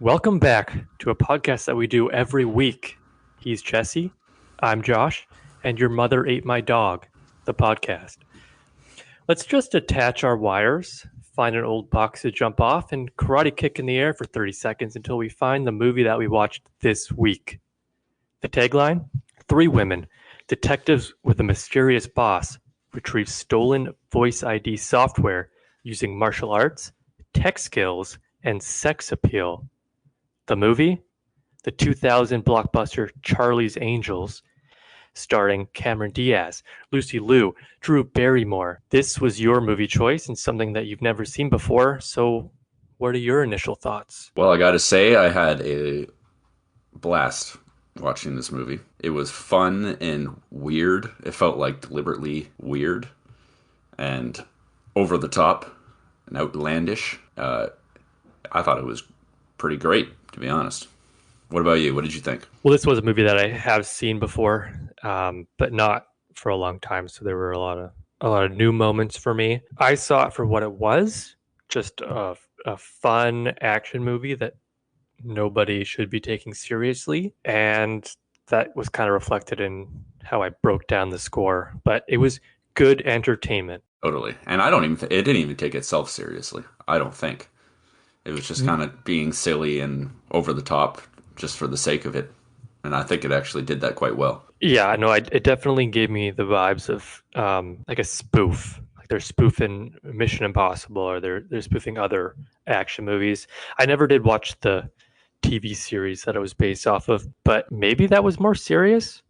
Welcome back to a podcast that we do every week. He's Jesse, I'm Josh, and your mother ate my dog, the podcast. Let's just attach our wires, find an old box to jump off, and karate kick in the air for 30 seconds until we find the movie that we watched this week. The tagline: Three women, detectives with a mysterious boss, retrieve stolen voice ID software using martial arts, tech skills, and sex appeal. The movie? The 2000 blockbuster Charlie's Angels, starring Cameron Diaz, Lucy Liu, Drew Barrymore. This was your movie choice and something that you've never seen before, so what are your initial thoughts? Well, I gotta say, I had a blast watching this movie. It was fun and weird. It felt like deliberately weird and over the top and outlandish. I thought it was pretty great, to be honest. What about you? What did you think? Well, this was a movie that I have seen before, but not for a long time, so there were a lot of new moments for me. I saw it for what it was, just a fun action movie that nobody should be taking seriously. And that was kind of reflected in how I broke down the score. But it was good entertainment. Totally. And I don't even, it didn't even take itself seriously. I don't think. It was just kind of being silly and over the top just for the sake of it. And I think it actually did that quite well. Yeah, no, it definitely gave me the vibes of like a spoof. Like they're spoofing Mission Impossible, or they're spoofing other action movies. I never did watch the TV series that it was based off of, but maybe that was more serious.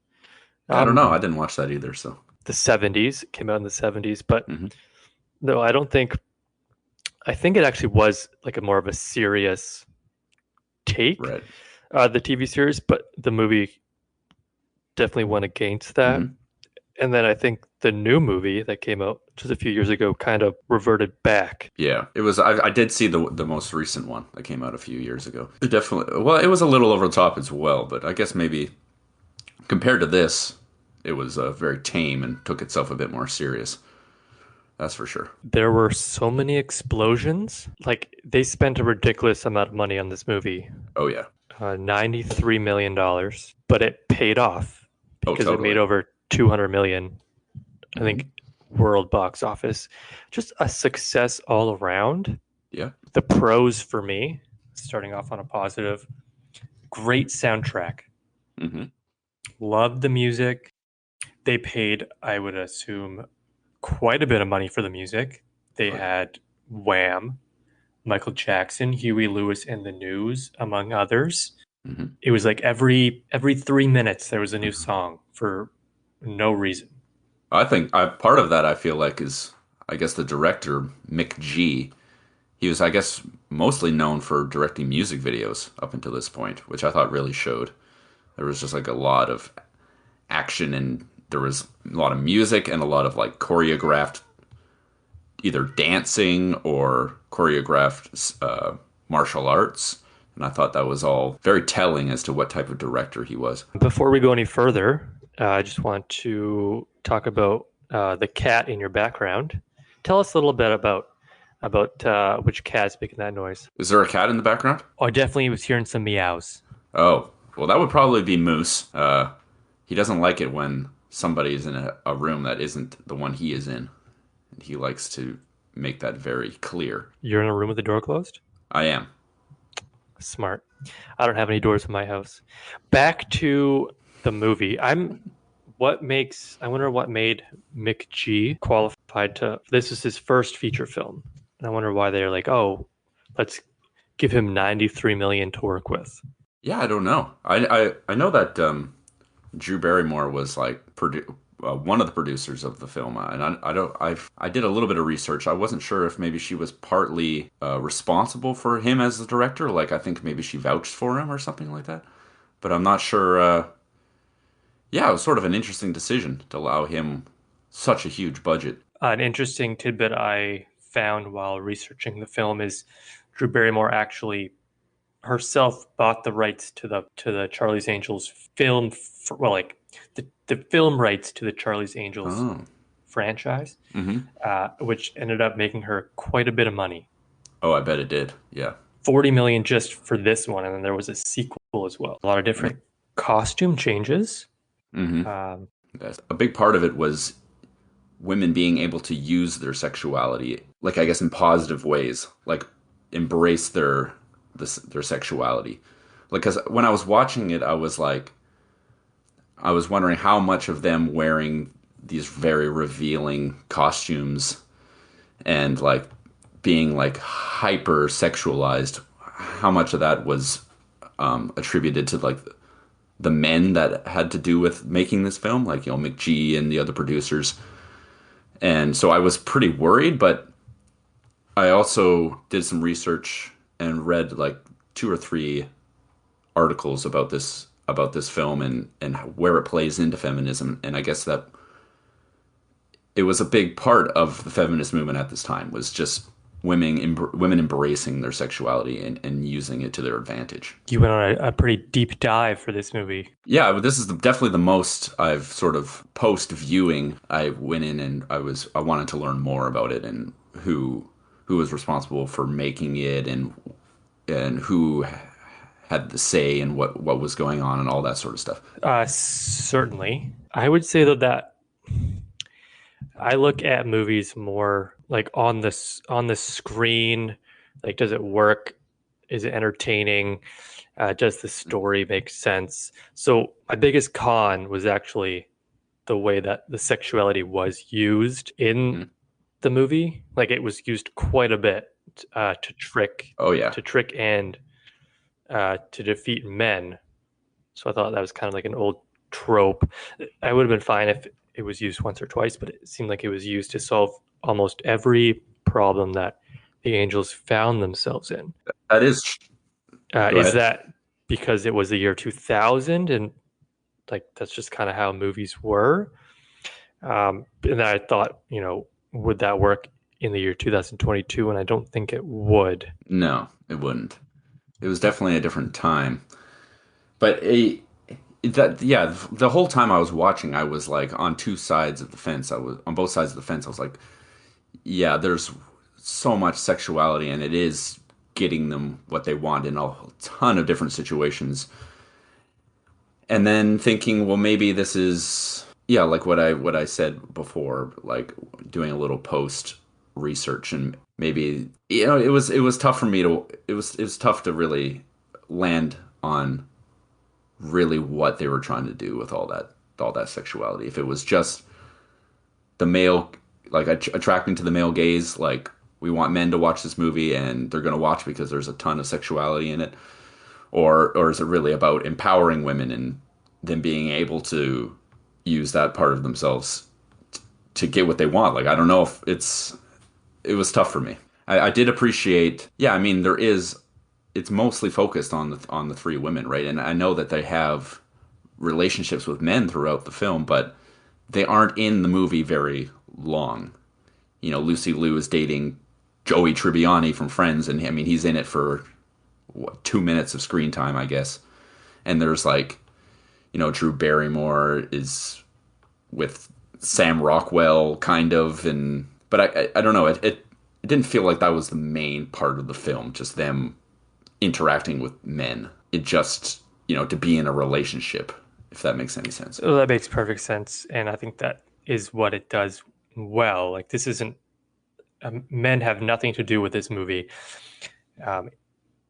I don't know. Um, I didn't watch that either, so. the 70s, it came out in the 70s, but Hmm. no, I don't think. I think it actually was like a more of a serious take, Right. the TV series, but the movie definitely went against that. Hmm. And then I think the new movie that came out just a few years ago kind of reverted back. Yeah, it was. I did see the most recent one that came out a few years ago. It definitely. Well, it was a little over the top as well, but I guess maybe compared to this, it was very tame and took itself a bit more serious. That's for sure. There were so many explosions. Like they spent a ridiculous amount of money on this movie, Oh yeah. $93 million, but it paid off Oh because it made totally. over 200 million, I think, Hmm. world box office. Just a success all around. Yeah. The pros for me, starting off on a positive, great soundtrack. Hmm. Loved the music. They paid, I would assume, quite a bit of money for the music. They Oh yeah. had Wham, Michael Jackson, Huey Lewis and the News, among others. Hmm. It was like every 3 minutes there was a new song for no reason. I think part of that I feel like is I guess the director Mick G. He was I guess mostly known for directing music videos up until this point, which I thought really showed. There was just like a lot of action and there was a lot of music and a lot of like choreographed either dancing or choreographed martial arts. And I thought that was all very telling as to what type of director he was. Before we go any further, I just want to talk about the cat in your background. Tell us a little bit about which cat's making that noise. Is there a cat in the background? Oh, I definitely was hearing some meows. Oh, well, that would probably be Moose. He doesn't like it when somebody is in a room that isn't the one he is in. And he likes to make that very clear. You're in a room with the door closed? I am. Smart. I don't have any doors in my house. Back to the movie. I wonder what made Mick G qualified to, this is his first feature film. And I wonder why they're like, oh, let's give him 93 million to work with. Yeah, I don't know. I know that Drew Barrymore was like one of the producers of the film, and I don't I did a little bit of research. I wasn't sure if maybe she was partly responsible for him as the director. Like I think maybe she vouched for him or something like that. But I'm not sure. Yeah, it was sort of an interesting decision to allow him such a huge budget. An interesting tidbit I found while researching the film is Drew Barrymore actually herself bought the rights to the Charlie's Angels film, well, like the film rights to the Charlie's Angels Oh, franchise, mm-hmm. which ended up making her quite a bit of money. Oh, I bet it did. Yeah. 40 million just for this one, and then there was a sequel as well. A lot of different costume changes. Mm-hmm. Um, A big part of it was women being able to use their sexuality, like I guess in positive ways, like embrace their sexuality. Like, because when I was watching it, I was wondering how much of them wearing these very revealing costumes and like being like hyper sexualized, how much of that was attributed to like the men that had to do with making this film, like, you know, McGee and the other producers. And so I was pretty worried, but I also did some research and read like two or three articles about this film and where it plays into feminism. And I guess that it was a big part of the feminist movement at this time was just women embracing their sexuality and using it to their advantage. you went on a pretty deep dive for this movie. Yeah, this is definitely the most I've sort of post viewing. I went in and I wanted to learn more about it and who was responsible for making it and who had the say and what was going on and all that sort of stuff. Certainly. I would say though that I look at movies more like on the screen. Like, does it work? Is it entertaining? Does the story make sense? So my biggest con was actually the way that the sexuality was used in Mhm. the movie. Like, it was used quite a bit to Oh yeah. trick and to defeat men. So I thought that was kind of like an old trope. I would have been fine if it was used once or twice, but it seemed like it was used to solve almost every problem that the angels found themselves in. That is Go Is ahead. that because it was the year 2000 and like that's just kind of how movies were? And then I thought, would that work in the year 2022? And I don't think it would. No, it wouldn't. It was definitely a different time. But the whole time I was watching, I was like on two sides of the fence. I was on both sides of the fence. I was like, yeah, there's so much sexuality, and it is getting them what they want in a ton of different situations. And then thinking, well, maybe this is yeah, like what I said before, like doing a little post research and maybe it was tough for me to it was tough to really land on really what they were trying to do with all that sexuality. If it was just the male, like attracting to the male gaze, like we want men to watch this movie and they're going to watch because there's a ton of sexuality in it, or is it really about empowering women and them being able to use that part of themselves to get what they want? Like I don't know if it was tough for me. I did appreciate, yeah. I mean, it's mostly focused on the three women, right? And I know that they have relationships with men throughout the film, but they aren't in the movie very long. You know, Lucy Liu is dating Joey Tribbiani from Friends, and I mean, he's in it for what, 2 minutes of screen time, I guess. And there's like, you know, Drew Barrymore is with Sam Rockwell, kind of, and but I don't know. It didn't feel like that was the main part of the film, just them interacting with men. It just, you know, to be in a relationship, if that makes any sense. So that makes perfect sense. And I think that is what it does well. Like, this isn't, men have nothing to do with this movie. Um,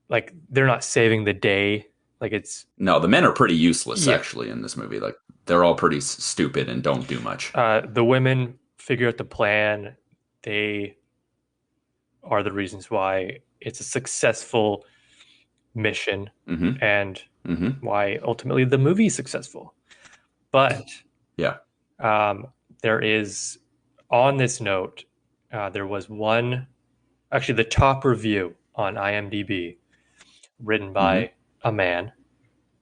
like, they're not saving the day. Like, it's, No, the men are pretty useless yeah. actually in this movie. Like they're all pretty stupid and don't do much. The women figure out the plan. They are the reasons why it's a successful mission Mm-hmm. and Mm-hmm. why ultimately the movie is successful. But Yeah. um, there is, on this note, there was one, actually, the top review on IMDb written Mm-hmm. by a man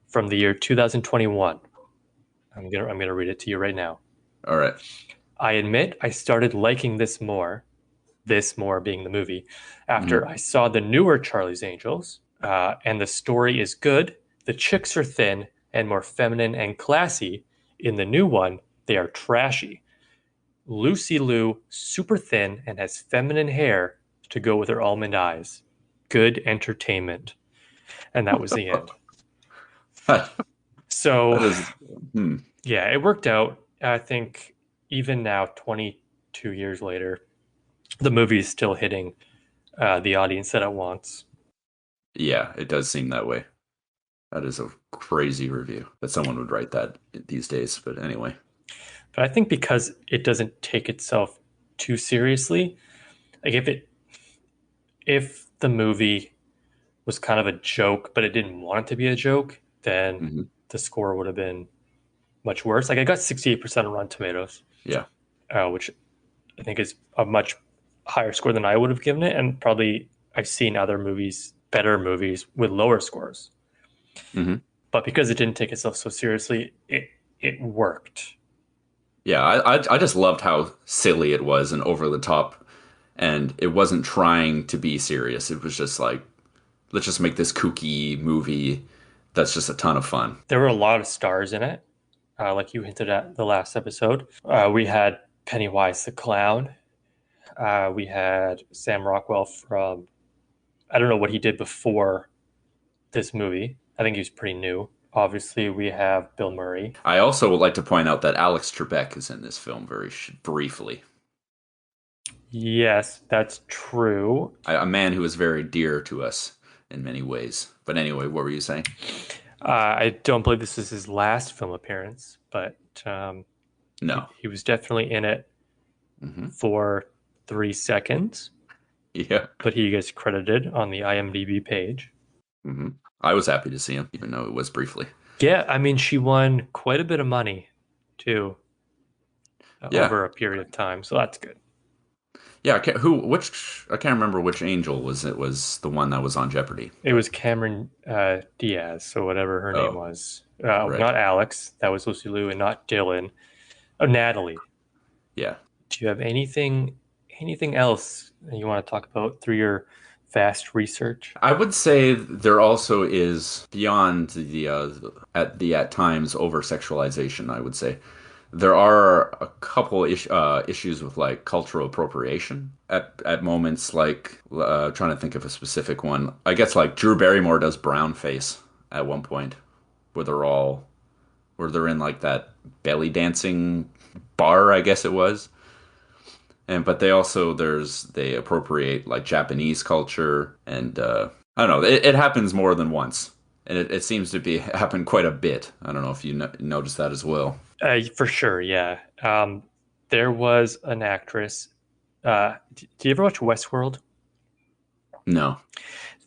from the year 2021. I'm gonna read it to you right now. All right. I admit I started liking this more being the movie, after Mm-hmm. I saw the newer Charlie's Angels, and the story is good. The chicks are thin and more feminine and classy. In the new one, they are trashy. Lucy Liu, super thin and has feminine hair to go with her almond eyes. good entertainment. And that was the end. that So, is, hmm. yeah, it worked out. I think even now, 22 years later, the movie is still hitting the audience that it wants. Yeah, it does seem that way. That is a crazy review that someone would write that these days. But anyway, But I think because it doesn't take itself too seriously, like if the movie was kind of a joke, but it didn't want it to be a joke, then hmm, the score would have been much worse. Like I got 68% on Rotten Tomatoes, yeah, which I think is a much higher score than I would have given it, and probably I've seen other movies, better movies with lower scores. hmm, But because it didn't take itself so seriously, it worked. yeah. I just loved how silly it was and over the top, and it wasn't trying to be serious. It was just like, let's just make this kooky movie that's just a ton of fun. There were a lot of stars in it, like you hinted at the last episode. We had Pennywise the clown. We had Sam Rockwell from, I don't know what he did before this movie. I think he was pretty new. Obviously, we have Bill Murray. I also would like to point out that Alex Trebek is in this film very briefly. Yes, that's true. A man who is very dear to us in many ways. But anyway, what were you saying? I don't believe this is his last film appearance, but No. he was definitely in it Hmm. for 3 seconds, Yeah. but he gets credited on the IMDb page. Hmm. I was happy to see him, even though it was briefly. Yeah, I mean, she won quite a bit of money too Yeah. over a period of time, so that's good. Yeah. I can't remember which angel was it, was the one that was on Jeopardy. It was Cameron Diaz, so whatever her name Oh, was. right. Not Alex, that was Lucy Liu, and not Dylan. Oh, Natalie. Yeah. Do you have anything else you want to talk about through your vast research? I would say there also is beyond at times over sexualization. I would say there are a couple issues with like cultural appropriation at moments. Like trying to think of a specific one. I guess like Drew Barrymore does brown face at one point, where they're in like that belly dancing bar. I guess it was. And but they appropriate like Japanese culture, and I don't know, it happens more than once, and it seems to be happen quite a bit. I don't know if you noticed that as well. For sure, yeah. There was an actress. Do you ever watch Westworld? No.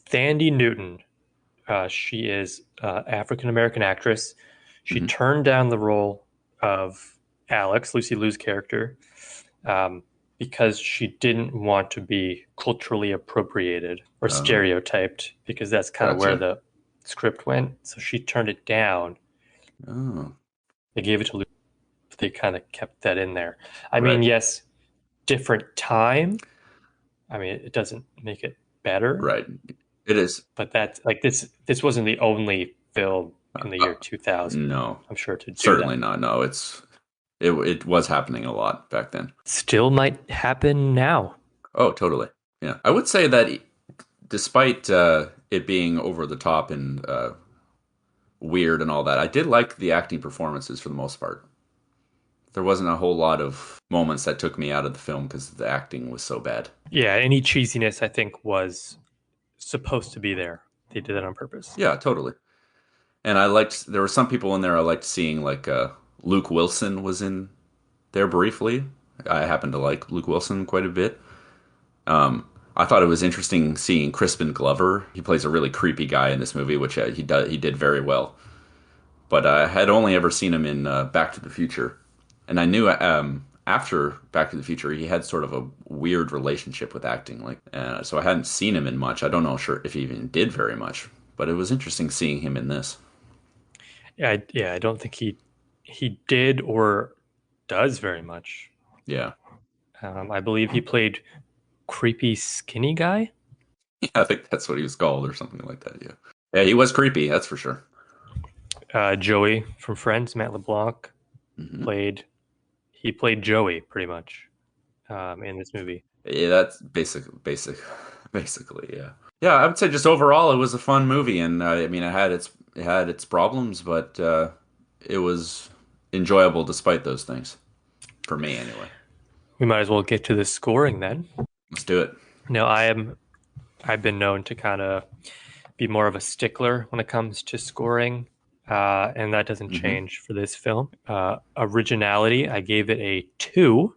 Thandie Newton. She is African American actress. She Hmm. turned down the role of Alex, Lucy Liu's character, um, because she didn't want to be culturally appropriated or Oh, stereotyped, because that's kind of where gotcha. the script went. So she turned it down. Oh, They gave it to Lucy, but they kind of kept that in there. I mean, right, yes, different time. I mean, it doesn't make it better, right. It is. but that's like this wasn't the only film in the Uh, year 2000, no, I'm sure, to do certainly that. not. No, it was happening a lot back then. Still might happen now. Oh, totally. Yeah, I would say that despite it being over the top and weird and all that, I did like the acting performances for the most part. There wasn't a whole lot of moments that took me out of the film because the acting was so bad. Yeah, any cheesiness I think was supposed to be there. They did that on purpose. Yeah, totally. And there were some people in there I liked seeing, like Luke Wilson was in there briefly. I happen to like Luke Wilson quite a bit. I thought it was interesting seeing Crispin Glover. He plays a really creepy guy in this movie, which he did very well. But I had only ever seen him in Back to the Future, and I knew after Back to the Future he had sort of a weird relationship with acting, like so I hadn't seen him in much. I don't know sure if he even did very much, but it was interesting seeing him in this. Yeah, I don't think he did or does very much. Yeah, I believe he played creepy skinny guy. yeah, I think that's what he was called or something like that. Yeah, yeah, he was creepy, that's for sure. Joey from Friends, Matt LeBlanc Hmm. played he played Joey pretty much in this movie. Yeah, that's basically, yeah. Yeah, I would say just overall it was a fun movie, and I mean it had its problems, but it was enjoyable despite those things for me anyway. We might as well get to the scoring then. Let's do it. Now, I've been known to kind of be more of a stickler when it comes to scoring, and that doesn't Hmm. change for this film. Originality, I gave it a 2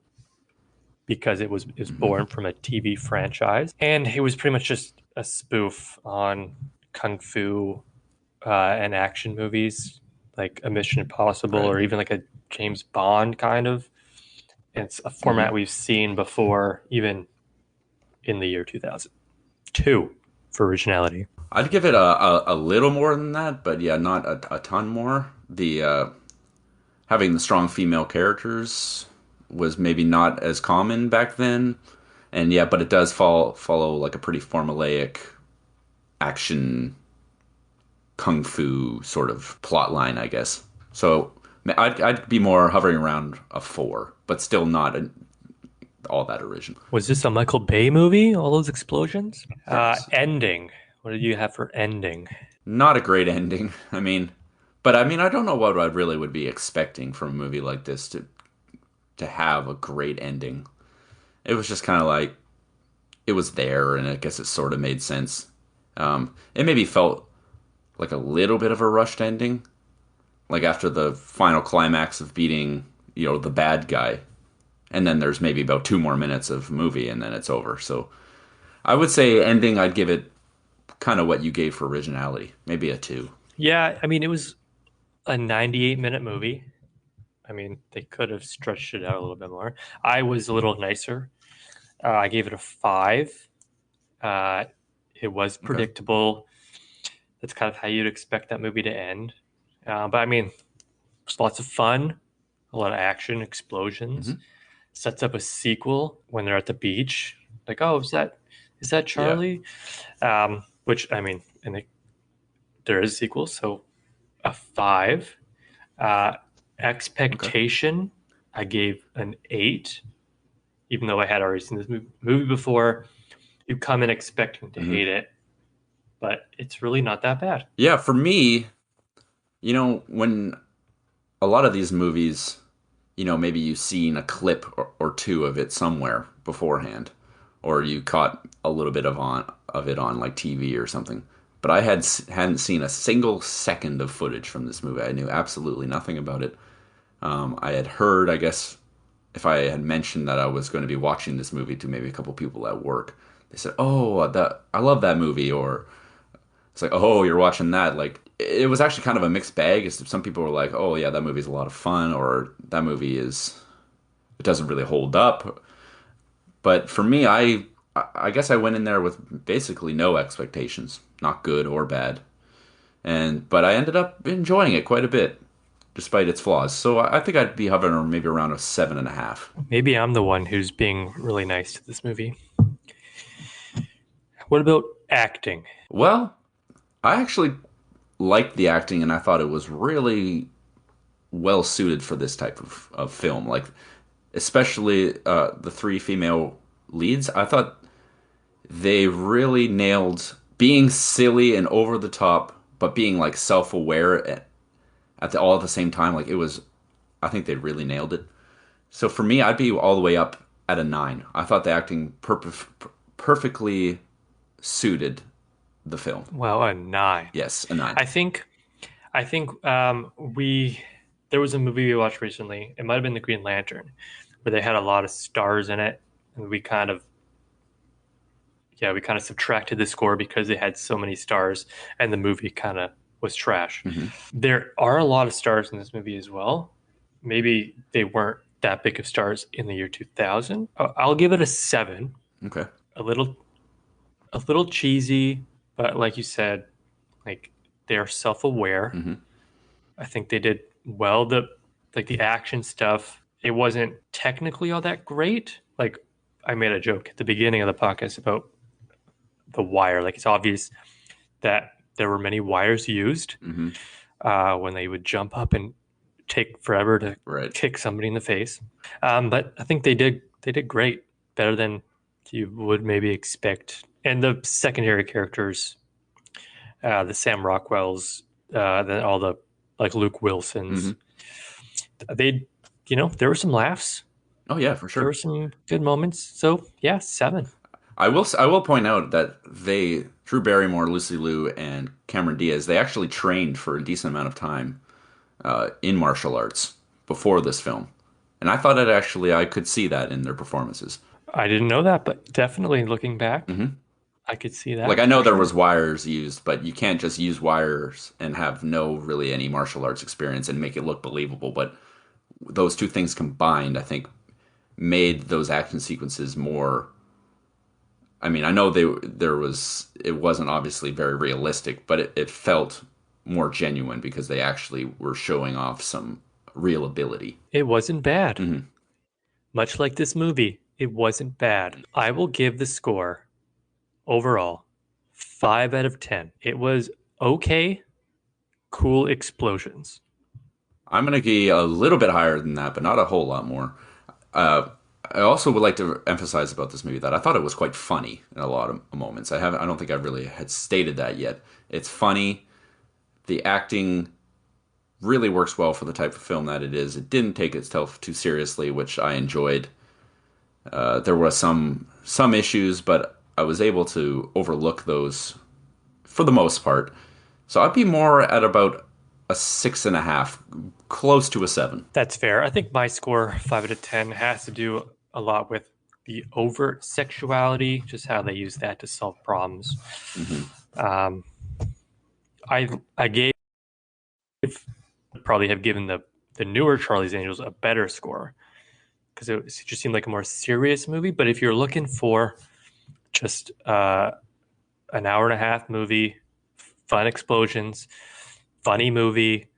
because it was Hmm. born from a TV franchise, and it was pretty much just a spoof on kung fu and action movies, like a Mission Impossible Right. or even like a James Bond kind of. And it's a format Hmm. we've seen before, even in the year 2002 for originality. I'd give it a little more than that, but yeah, not a ton more. The having the strong female characters was maybe not as common back then, and yeah, but it does follow like a pretty formulaic action kung fu sort of plot line, I guess. So I'd be more hovering around a 4, but still not all that original. Was this a Michael Bay movie? All those explosions? Yes. Ending. What did you have for ending? Not a great ending. But I don't know what I really would be expecting from a movie like this to have a great ending. It was just kind of like it was there, and I guess it sort of made sense. It maybe felt like a little bit of a rushed ending, like after the final climax of beating, the bad guy, and then there's maybe about 2 more minutes of movie, and then it's over. So I would say ending, I'd give it kind of what you gave for originality, maybe a 2. Yeah, I mean, it was a 98-minute movie. I mean, they could have stretched it out a little bit more. I was a little nicer. I gave it a 5. Uh, it was Okay. predictable. That's kind of how you'd expect that movie to end. But I mean, there's lots of fun, a lot of action, explosions. Hmm. Sets up a sequel when they're at the beach. Like, oh, is that Yeah. Charlie? Which I mean, there is a sequel, so a 5. Uh, Okay. Expectation, I gave an 8, even though I had already seen this movie before. You come in expecting to Hmm. hate it, but it's really not that bad. Yeah, for me, when a lot of these movies, maybe you've seen a clip or two of it somewhere beforehand, or you caught a little bit of it on like TV or something. But I hadn't seen a single second of footage from this movie. I knew absolutely nothing about it. I had heard, I guess, if I had mentioned that I was going to be watching this movie to maybe a couple people at work, they said, "Oh, that I love that movie," or it's like, "Oh, you're watching that." Like it was actually kind of a mixed bag. As some people were like, "Oh, yeah, that movie's a lot of fun," or "That movie it doesn't really hold up." But for me, I guess I went in there with basically no expectations, not good or bad, but I ended up enjoying it quite a bit despite its flaws. So I think I'd be hovering maybe around a 7.5. Maybe I'm the one who's being really nice to this movie. What about acting? Well, I actually liked the acting, and I thought it was really well suited for this type of film. Like, especially the three female leads, I thought they really nailed being silly and over the top, but being like self aware all at the same time. Like, it was, I think they really nailed it. So for me, I'd be all the way up at a 9. I thought the acting perfectly suited the film. Well, a 9. Yes, a 9. I think we there was a movie we watched recently. It might have been The Green Lantern, where they had a lot of stars in it, and we kind of subtracted the score because they had so many stars, and the movie kind of was trash. Hmm. There are a lot of stars in this movie as well. Maybe they weren't that big of stars in the year 2000. I'll give it a 7. Okay. A little a little cheesy, but like you said, like they are self-aware. Hmm. I think they did well. The action stuff, it wasn't technically all that great. Like I made a joke at the beginning of the podcast about the wire. Like it's obvious that there were many wires used Hmm. when they would jump up and take forever to Right. kick somebody in the face. But I think they did great, better than you would maybe expect. And the secondary characters, the Sam Rockwells, then all the like Luke Hmm. Wilsons, they, there were some laughs. Oh yeah, for There were sure. some good moments. So yeah, 7. I will point out that Drew Barrymore, Lucy Liu, and Cameron Diaz, they actually trained for a decent amount of time in martial arts before this film, and I thought I could see that in their performances. I didn't know that, but definitely looking back, Hmm. I could see Like I that know for there sure. was wires used, but you can't just use wires and have no really any martial arts experience and make it look believable. But those two things combined, I think, made those action sequences more. I mean, I know it wasn't obviously very realistic, but it felt more genuine because they actually were showing off some real ability. It wasn't bad. Hmm. Much like this movie, it wasn't bad. I will give the score overall 5 out of 10. It was okay, cool explosions. I'm gonna be a little bit higher than that, but not a whole lot more. Uh, I also would like to emphasize about this movie that I thought it was quite funny in a lot of moments. I don't think I really had stated that yet. It's funny. The acting really works well for the type of film that it is. It didn't take itself too seriously, which I enjoyed. There was some issues, but I was able to overlook those for the most part. So I'd be more at about a 6.5, close to a 7. That's fair. I think my score, 5 out of 10, has to do a lot with the overt sexuality, just how they use that to solve problems. Hmm. Um, I gave probably have given the newer Charlie's Angels a better score because it just seemed like a more serious movie. But if you're looking for just an hour and a half movie, fun explosions, funny movie,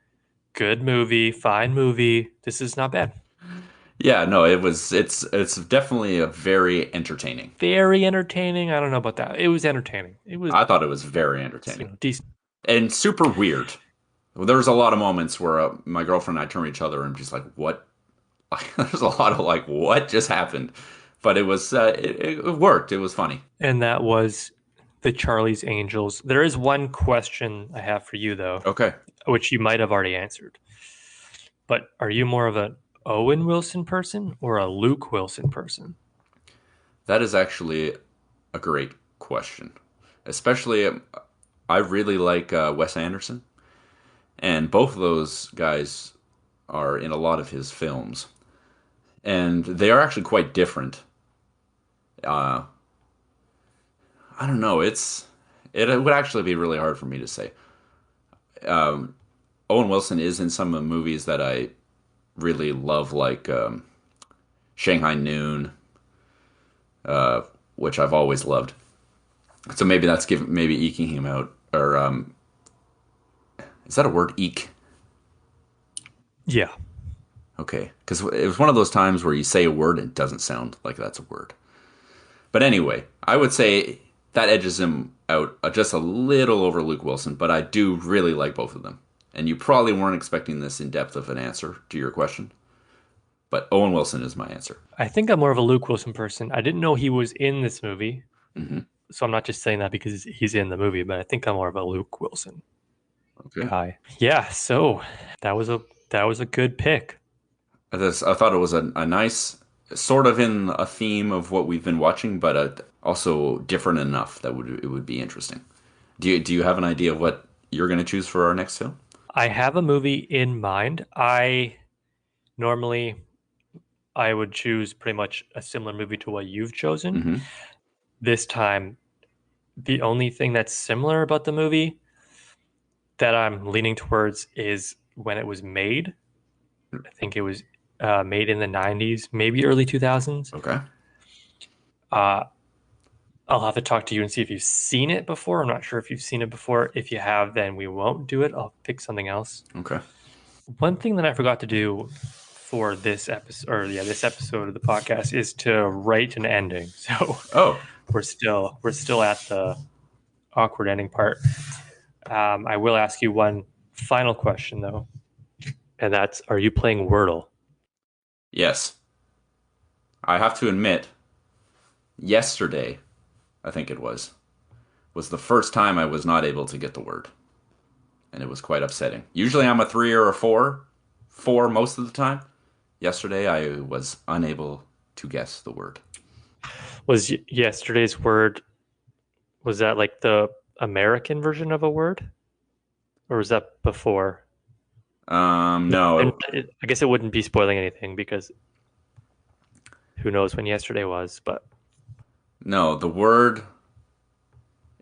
good movie, fine movie, this is not bad. Yeah, no, it's definitely a very entertaining. Very entertaining. I don't know about that. It was entertaining. It was, I thought it was very entertaining decent. and super weird. There was a lot of moments where my girlfriend and I turned to each other and just like, what? There's a lot of like, what just happened? But it worked. It was funny. And that was the Charlie's Angels. There is one question I have for you though, Okay, which you might have already answered. But are you more of an Owen Wilson person or a Luke Wilson person? that is actually a great question. Especially, I really like Wes Anderson, and both of those guys are in a lot of his films, and they are actually quite different. Uh, I don't know. It would actually be really hard for me to say. Owen Wilson is in some of the movies that I really love, like Shanghai Noon, which I've always loved. So maybe that's maybe eking him out, or is that a word? Eke. Yeah. Okay, because it was one of those times where you say a word and it doesn't sound like that's a word. But anyway, I would say that edges him out just a little over Luke Wilson, but I do really like both of them. And you probably weren't expecting this in depth of an answer to your question, but Owen Wilson is my answer. I think I'm more of a Luke Wilson person. I didn't know he was in this movie. Hmm. So I'm not just saying that because he's in the movie, but I think I'm more of a Luke Wilson Okay. guy. Yeah, so that was a that was a good pick. I thought it was a nice, sort of in a theme of what we've been watching, but also different enough that it would be interesting. Do you have an idea of what you're going to choose for our next film? I have a movie in mind. I normally I would choose pretty much a similar movie to what you've chosen. Hmm. This time, the only thing that's similar about the movie that I'm leaning towards is when it was made. I think it was made in the 90s, maybe early 2000s. Okay. Uh, I'll have to talk to you and see if you've seen it before. I'm not sure if you've seen it before. If you have, then we won't do it. I'll pick something else. Okay. One thing that I forgot to do for this episode, or yeah, this episode of the podcast is to write an ending. So Oh, we're still at the awkward ending part. I will ask you one final question though, and that's: are you playing Wordle? yes. I have to admit, yesterday, I think it was the first time I was not able to get the word. And it was quite upsetting. Usually I'm a 3 or a 4, 4 most of the time. Yesterday I was unable to guess the word. Was yesterday's word, was that like the American version of a word? Or was that before? And No, I guess it wouldn't be spoiling anything because who knows when yesterday was, but no, the word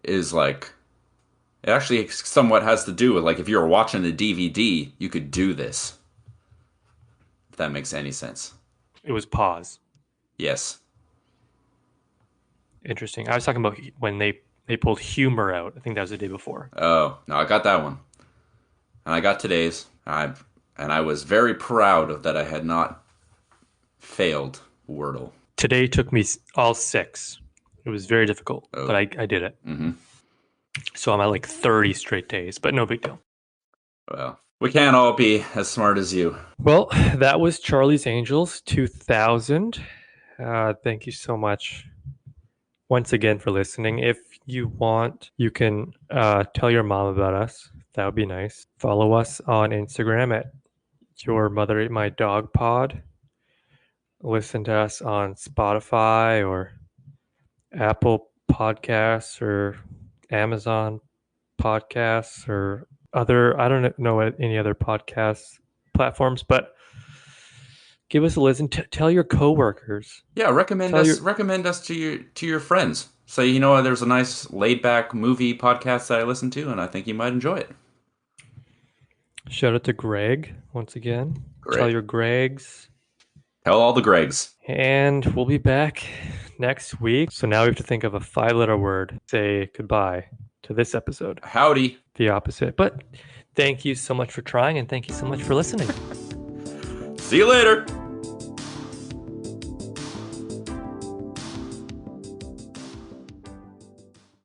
is like, it actually somewhat has to do with like if you were watching a DVD, you could do this. If that makes any sense. it was pause. Yes. Interesting. I was talking about when they pulled humor out. I think that was the day before. Oh, no, I got that one. And I got today's. I was very proud of that I had not failed Wordle. Today took me all 6. It was very difficult, Oh. but I did it. Mm-hmm. So I'm at like 30 straight days, but no big deal. Well, we can't all be as smart as you. Well, that was Charlie's Angels 2000. Thank you so much once again for listening. If you want, you can tell your mom about us. That would be nice. Follow us on Instagram at Your Mother Ate My Dog Pod. Listen to us on Spotify or Apple Podcasts or Amazon Podcasts or other, I don't know any other podcast platforms, but give us a listen. Tell your coworkers. Yeah, recommend Tell us your recommend us to your friends. Say, you know, there's a nice laid back movie podcast that I listen to, and I think you might enjoy it. shout out to Greg once again. Tell Great. your Gregs. Tell all the Gregs. And we'll be back next week. So now we have to think of a 5-letter word. Say goodbye to this episode. Howdy. The opposite. But thank you so much for trying and thank you so much for listening. See you later.